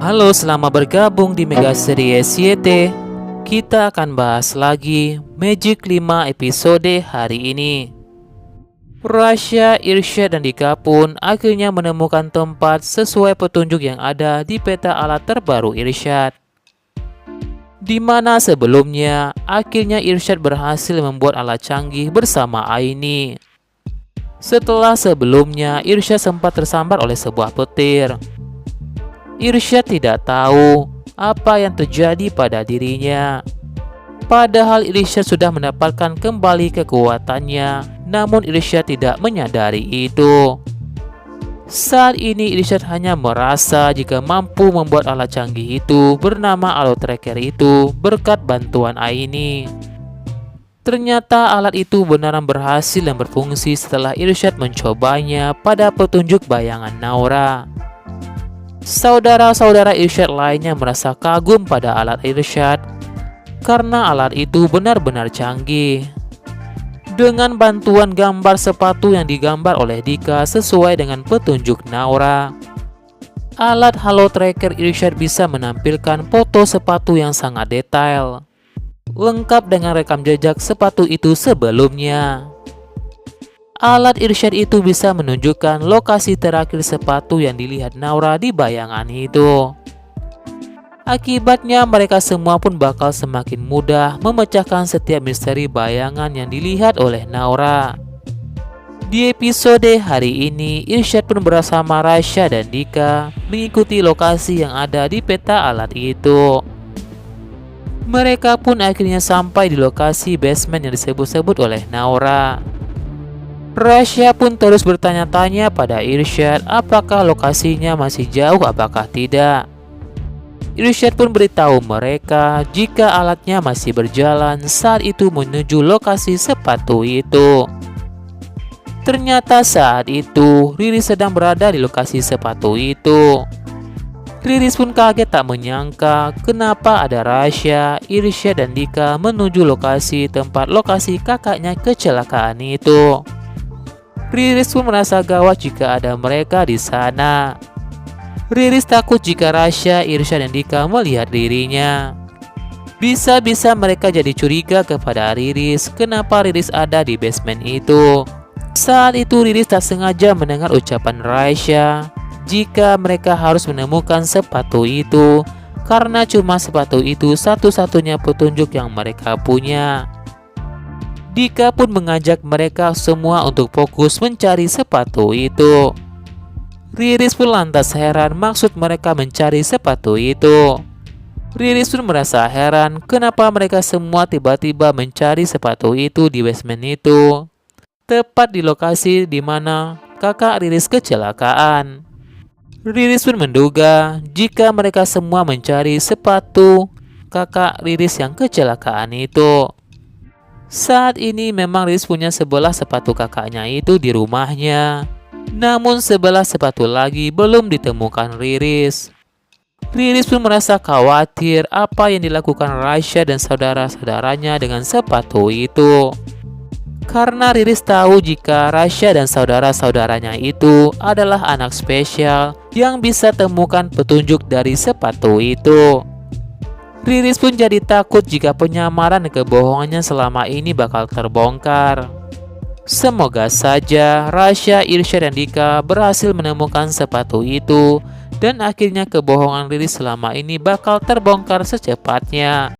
Halo, selamat bergabung di Mega Series YT. Kita akan bahas lagi Magic 5 episode hari ini. Rasya, Irsyad, dan Dika pun akhirnya menemukan tempat sesuai petunjuk yang ada di peta alat terbaru Irsyad. Di mana sebelumnya, akhirnya Irsyad berhasil membuat alat canggih bersama Aini. Setelah sebelumnya, Irsyad sempat tersambar oleh sebuah petir. Irsyad tidak tahu apa yang terjadi pada dirinya. Padahal Irsyad sudah mendapatkan kembali kekuatannya, namun Irsyad tidak menyadari itu. Saat ini Irsyad hanya merasa jika mampu membuat alat canggih itu bernama Allo Tracker itu berkat bantuan Aini. Ternyata alat itu benaran berhasil dan berfungsi setelah Irsyad mencobanya pada petunjuk bayangan Naura. Saudara-saudara Irsyad lainnya merasa kagum pada alat Irsyad karena alat itu benar-benar canggih. Dengan bantuan gambar sepatu yang digambar oleh Dika sesuai dengan petunjuk Naura, alat Halo Tracker Irsyad bisa menampilkan foto sepatu yang sangat detail, lengkap dengan rekam jejak sepatu itu sebelumnya. Alat Irsyad itu bisa menunjukkan lokasi terakhir sepatu yang dilihat Naura di bayangan itu. Akibatnya mereka semua pun bakal semakin mudah memecahkan setiap misteri bayangan yang dilihat oleh Naura. Di episode hari ini, Irsyad pun bersama Rasya dan Dika mengikuti lokasi yang ada di peta alat itu. Mereka pun akhirnya sampai di lokasi basement yang disebut-sebut oleh Naura. Rasya pun terus bertanya-tanya pada Irsyad apakah lokasinya masih jauh apakah tidak. Irsyad pun beritahu mereka jika alatnya masih berjalan saat itu menuju lokasi sepatu itu. Ternyata saat itu Riris sedang berada di lokasi sepatu itu. Riris pun kaget tak menyangka kenapa ada Rasya, Irsyad, dan Dika menuju lokasi tempat lokasi kakaknya kecelakaan itu. Riris pun merasa gawat jika ada mereka di sana. Riris takut jika Rasya, Irsyad, dan Dika melihat dirinya. Bisa-bisa mereka jadi curiga kepada Riris kenapa Riris ada di basement itu. Saat itu Riris tak sengaja mendengar ucapan Rasya jika mereka harus menemukan sepatu itu karena cuma sepatu itu satu-satunya petunjuk yang mereka punya. Dika pun mengajak mereka semua untuk fokus mencari sepatu itu. Riris pun lantas heran maksud mereka mencari sepatu itu. Riris pun merasa heran kenapa mereka semua tiba-tiba mencari sepatu itu di basement itu, tepat di lokasi di mana kakak Riris kecelakaan. Riris pun menduga jika mereka semua mencari sepatu kakak Riris yang kecelakaan itu. Saat ini memang Riris punya sebelah sepatu kakaknya itu di rumahnya. Namun sebelah sepatu lagi belum ditemukan Riris. Riris pun merasa khawatir apa yang dilakukan Rasya dan saudara-saudaranya dengan sepatu itu. Karena Riris tahu jika Rasya dan saudara-saudaranya itu adalah anak spesial yang bisa temukan petunjuk dari sepatu itu. Riris pun jadi takut jika penyamaran dan kebohongannya selama ini bakal terbongkar. Semoga saja Rasya, Irsyad, dan Dika berhasil menemukan sepatu itu dan akhirnya kebohongan Riris selama ini bakal terbongkar secepatnya.